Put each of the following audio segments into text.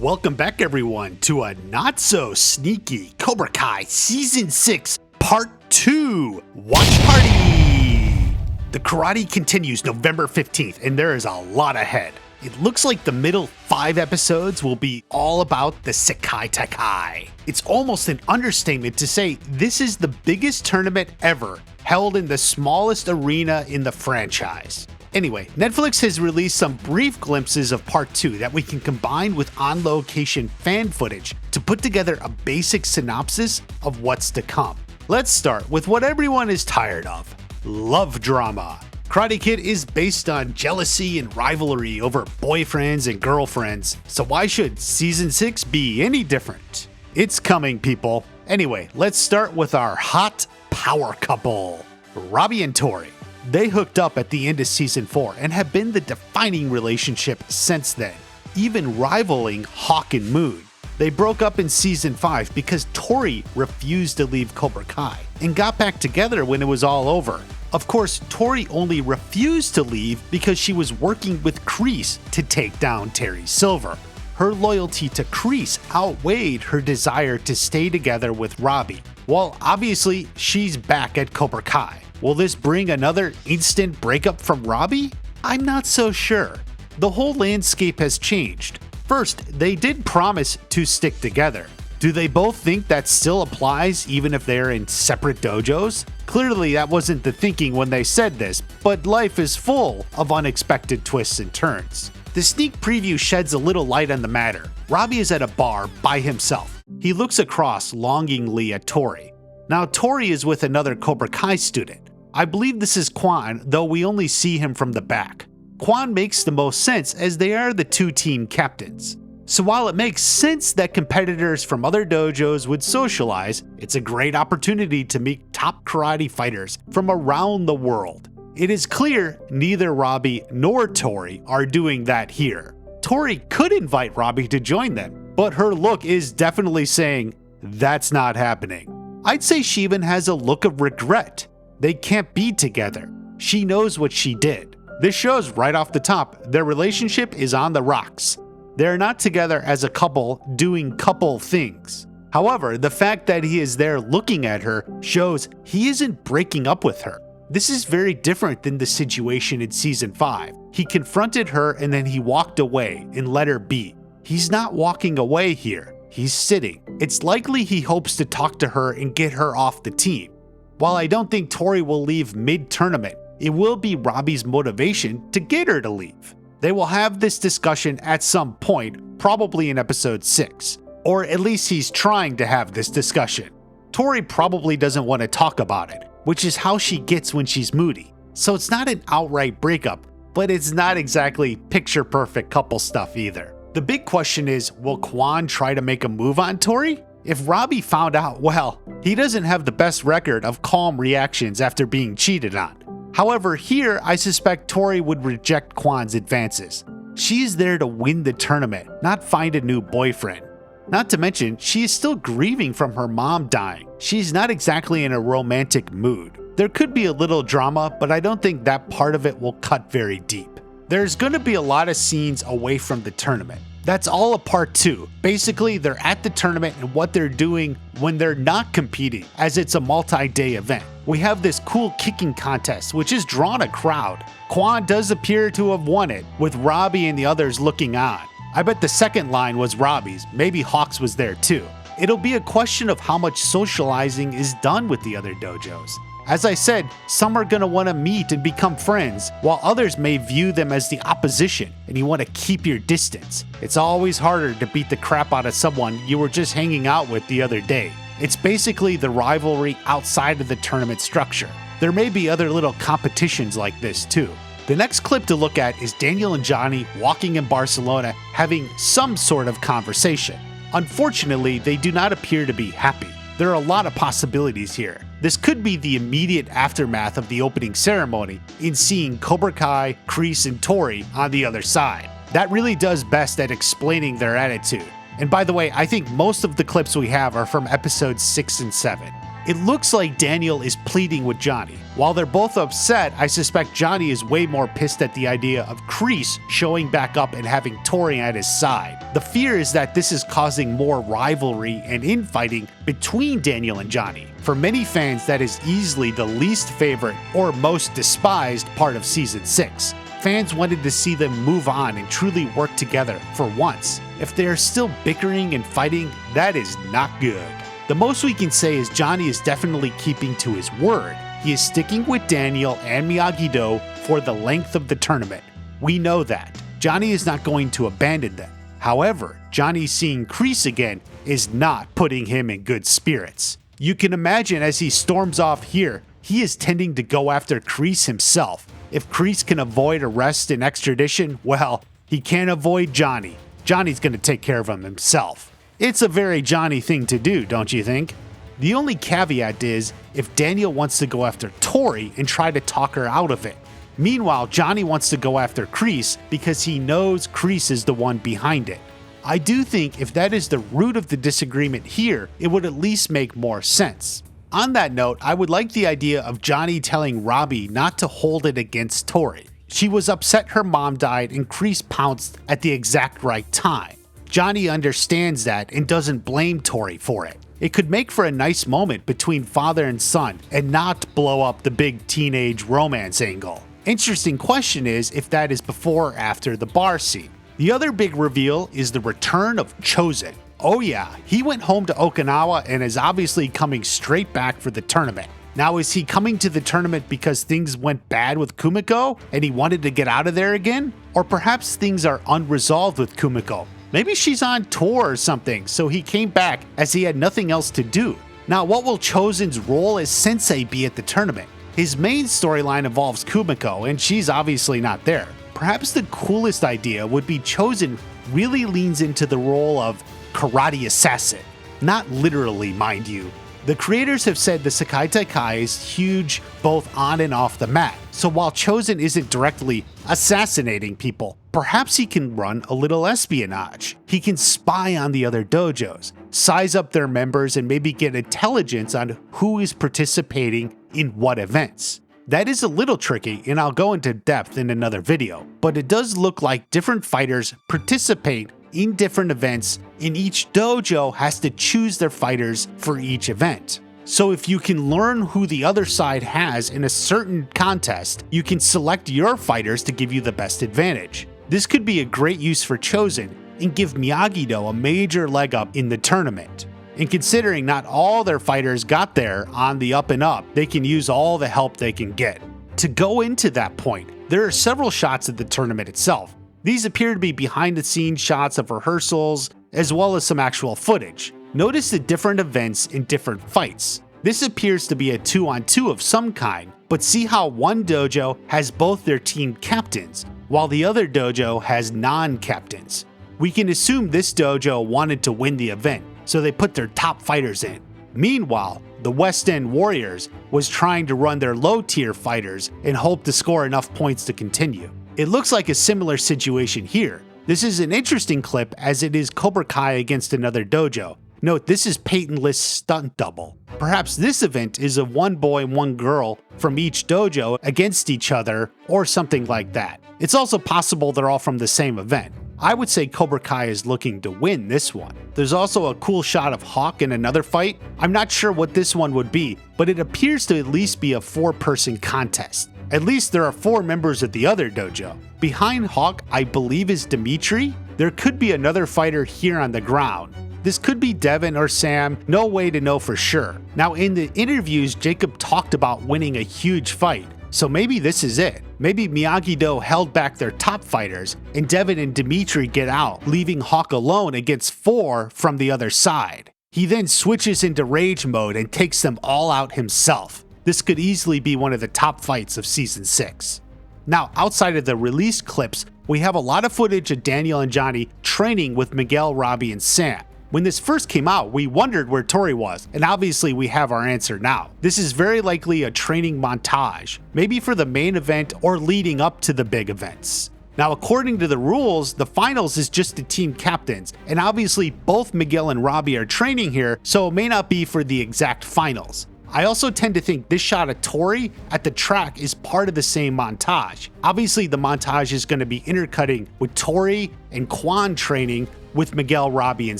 Welcome back everyone to a not so sneaky Cobra Kai Season 6 Part 2 Watch Party! The karate continues November 15th and there is a lot ahead. It looks like the middle 5 episodes will be all about the Sekai Taikai. It's almost an understatement to say this is the biggest tournament ever held in the smallest arena in the franchise. Anyway, Netflix has released some brief glimpses of Part 2 that we can combine with on-location fan footage to put together a basic synopsis of what's to come. Let's start with what everyone is tired of: love drama. Karate Kid is based on jealousy and rivalry over boyfriends and girlfriends, so why should Season 6 be any different? It's coming, people. Anyway, let's start with our hot power couple, Robby and Tory. They hooked up at the end of Season 4 and have been the defining relationship since then, even rivaling Hawk and Moon. They broke up in Season 5 because Tory refused to leave Cobra Kai and got back together when it was all over. Of course, Tory only refused to leave because she was working with Kreese to take down Terry Silver. Her loyalty to Kreese outweighed her desire to stay together with Robby. Well, obviously, she's back at Cobra Kai. Will this bring another instant breakup from Robby? I'm not so sure. The whole landscape has changed. First, they did promise to stick together. Do they both think that still applies even if they're in separate dojos? Clearly that wasn't the thinking when they said this, but life is full of unexpected twists and turns. The sneak preview sheds a little light on the matter. Robby is at a bar by himself. He looks across longingly at Tory. Now Tory is with another Cobra Kai student. I believe this is Quan, though we only see him from the back. Quan makes the most sense as they are the two team captains. So while it makes sense that competitors from other dojos would socialize, it's a great opportunity to meet top karate fighters from around the world. It is clear neither Robby nor Tory are doing that here. Tory could invite Robby to join them, but her look is definitely saying that's not happening. I'd say she even has a look of regret. They can't be together. She knows what she did. This shows right off the top their relationship is on the rocks. They're not together as a couple doing couple things. However, the fact that he is there looking at her shows he isn't breaking up with her. This is very different than the situation in Season 5. He confronted her and then he walked away and let her be. He's not walking away here. He's sitting. It's likely he hopes to talk to her and get her off the team. While I don't think Tory will leave mid-tournament, it will be Robby's motivation to get her to leave. They will have this discussion at some point, probably in episode 6. Or at least he's trying to have this discussion. Tory probably doesn't want to talk about it, which is how she gets when she's moody. So it's not an outright breakup, but it's not exactly picture-perfect couple stuff either. The big question is, will Quan try to make a move on Tory? If Robby found out, well, he doesn't have the best record of calm reactions after being cheated on. However, here I suspect Tory would reject Quan's advances. She is there to win the tournament, not find a new boyfriend. Not to mention, she is still grieving from her mom dying. She's not exactly in a romantic mood. There could be a little drama, but I don't think that part of it will cut very deep. There's going to be a lot of scenes away from the tournament. That's all a Part 2. Basically, they're at the tournament and what they're doing when they're not competing, as it's a multi-day event. We have this cool kicking contest, which has drawn a crowd. Quan does appear to have won it, with Robby and the others looking on. I bet the second line was Robby's, maybe Hawks was there too. It'll be a question of how much socializing is done with the other dojos. As I said, some are going to want to meet and become friends, while others may view them as the opposition and you want to keep your distance. It's always harder to beat the crap out of someone you were just hanging out with the other day. It's basically the rivalry outside of the tournament structure. There may be other little competitions like this too. The next clip to look at is Daniel and Johnny walking in Barcelona having some sort of conversation. Unfortunately, they do not appear to be happy. There are a lot of possibilities here. This could be the immediate aftermath of the opening ceremony in seeing Cobra Kai, Kreese, and Tory on the other side. That really does best at explaining their attitude. And by the way, I think most of the clips we have are from episodes 6 and 7. It looks like Daniel is pleading with Johnny. While they're both upset, I suspect Johnny is way more pissed at the idea of Kreese showing back up and having Tory at his side. The fear is that this is causing more rivalry and infighting between Daniel and Johnny. For many fans, that is easily the least favorite or most despised part of Season 6. Fans wanted to see them move on and truly work together for once. If they are still bickering and fighting, that is not good. The most we can say is Johnny is definitely keeping to his word. He is sticking with Daniel and Miyagi-Do for the length of the tournament. We know that. Johnny is not going to abandon them. However, Johnny seeing Kreese again is not putting him in good spirits. You can imagine as he storms off here, he is tending to go after Kreese himself. If Kreese can avoid arrest and extradition, well, he can't avoid Johnny. Johnny's going to take care of him himself. It's a very Johnny thing to do, don't you think? The only caveat is if Daniel wants to go after Tory and try to talk her out of it. Meanwhile, Johnny wants to go after Kreese because he knows Kreese is the one behind it. I do think if that is the root of the disagreement here, it would at least make more sense. On that note, I would like the idea of Johnny telling Robby not to hold it against Tory. She was upset her mom died and Kreese pounced at the exact right time. Johnny understands that and doesn't blame Tory for it. It could make for a nice moment between father and son and not blow up the big teenage romance angle. Interesting question is if that is before or after the bar scene. The other big reveal is the return of Chozen. Oh yeah, he went home to Okinawa and is obviously coming straight back for the tournament. Now is he coming to the tournament because things went bad with Kumiko and he wanted to get out of there again? Or perhaps things are unresolved with Kumiko. Maybe she's on tour or something, so he came back as he had nothing else to do. Now, what will Chozen's role as sensei be at the tournament? His main storyline involves Kumiko, and she's obviously not there. Perhaps the coolest idea would be Chozen really leans into the role of karate assassin. Not literally, mind you. The creators have said the Sekai Taikai is huge both on and off the mat, so while Chozen isn't directly assassinating people, perhaps he can run a little espionage. He can spy on the other dojos, size up their members, and maybe get intelligence on who is participating in what events. That is a little tricky, and I'll go into depth in another video, but it does look like different fighters participate in different events, and each dojo has to choose their fighters for each event. So if you can learn who the other side has in a certain contest, you can select your fighters to give you the best advantage. This could be a great use for Chozen and give Miyagi-Do a major leg up in the tournament. And considering not all their fighters got there on the up and up, they can use all the help they can get. To go into that point, there are several shots of the tournament itself. These appear to be behind the scenes shots of rehearsals, as well as some actual footage. Notice the different events in different fights. This appears to be a 2-on-2 of some kind, but see how one dojo has both their team captains, while the other dojo has non-captains. We can assume this dojo wanted to win the event, so they put their top fighters in. Meanwhile, the West End Warriors was trying to run their low-tier fighters and hope to score enough points to continue. It looks like a similar situation here. This is an interesting clip as it is Cobra Kai against another dojo. Note, this is Peyton List's stunt double. Perhaps this event is a one boy, one girl from each dojo against each other or something like that. It's also possible they're all from the same event. I would say Cobra Kai is looking to win this one. There's also a cool shot of Hawk in another fight. I'm not sure what this one would be, but it appears to at least be a 4-person contest. At least there are 4 members of the other dojo. Behind Hawk, I believe is Dimitri. There could be another fighter here on the ground. This could be Devin or Sam, no way to know for sure. Now in the interviews, Jacob talked about winning a huge fight, so maybe this is it. Maybe Miyagi-Do held back their top fighters, and Devin and Dimitri get out, leaving Hawk alone against 4 from the other side. He then switches into rage mode and takes them all out himself. This could easily be one of the top fights of Season 6. Now, outside of the released clips, we have a lot of footage of Daniel and Johnny training with Miguel, Robby, and Sam. When this first came out, we wondered where Tory was, and obviously we have our answer now. This is very likely a training montage, maybe for the main event or leading up to the big events. Now, according to the rules, the finals is just the team captains, and obviously both Miguel and Robby are training here, so it may not be for the exact finals. I also tend to think this shot of Tory at the track is part of the same montage. Obviously, the montage is going to be intercutting with Tory and Quan training with Miguel, Robby, and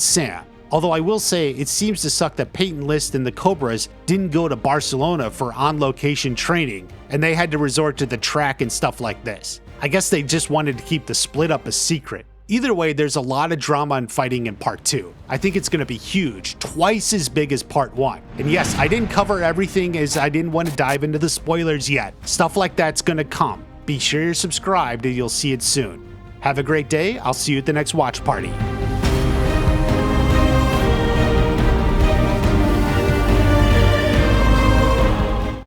Sam. Although I will say it seems to suck that Peyton List and the Cobras didn't go to Barcelona for on-location training, and they had to resort to the track and stuff like this. I guess they just wanted to keep the split up a secret. Either way, there's a lot of drama and fighting in part 2. I think it's going to be huge, twice as big as part 1. And yes, I didn't cover everything as I didn't want to dive into the spoilers yet. Stuff like that's going to come. Be sure you're subscribed and you'll see it soon. Have a great day. I'll see you at the next watch party.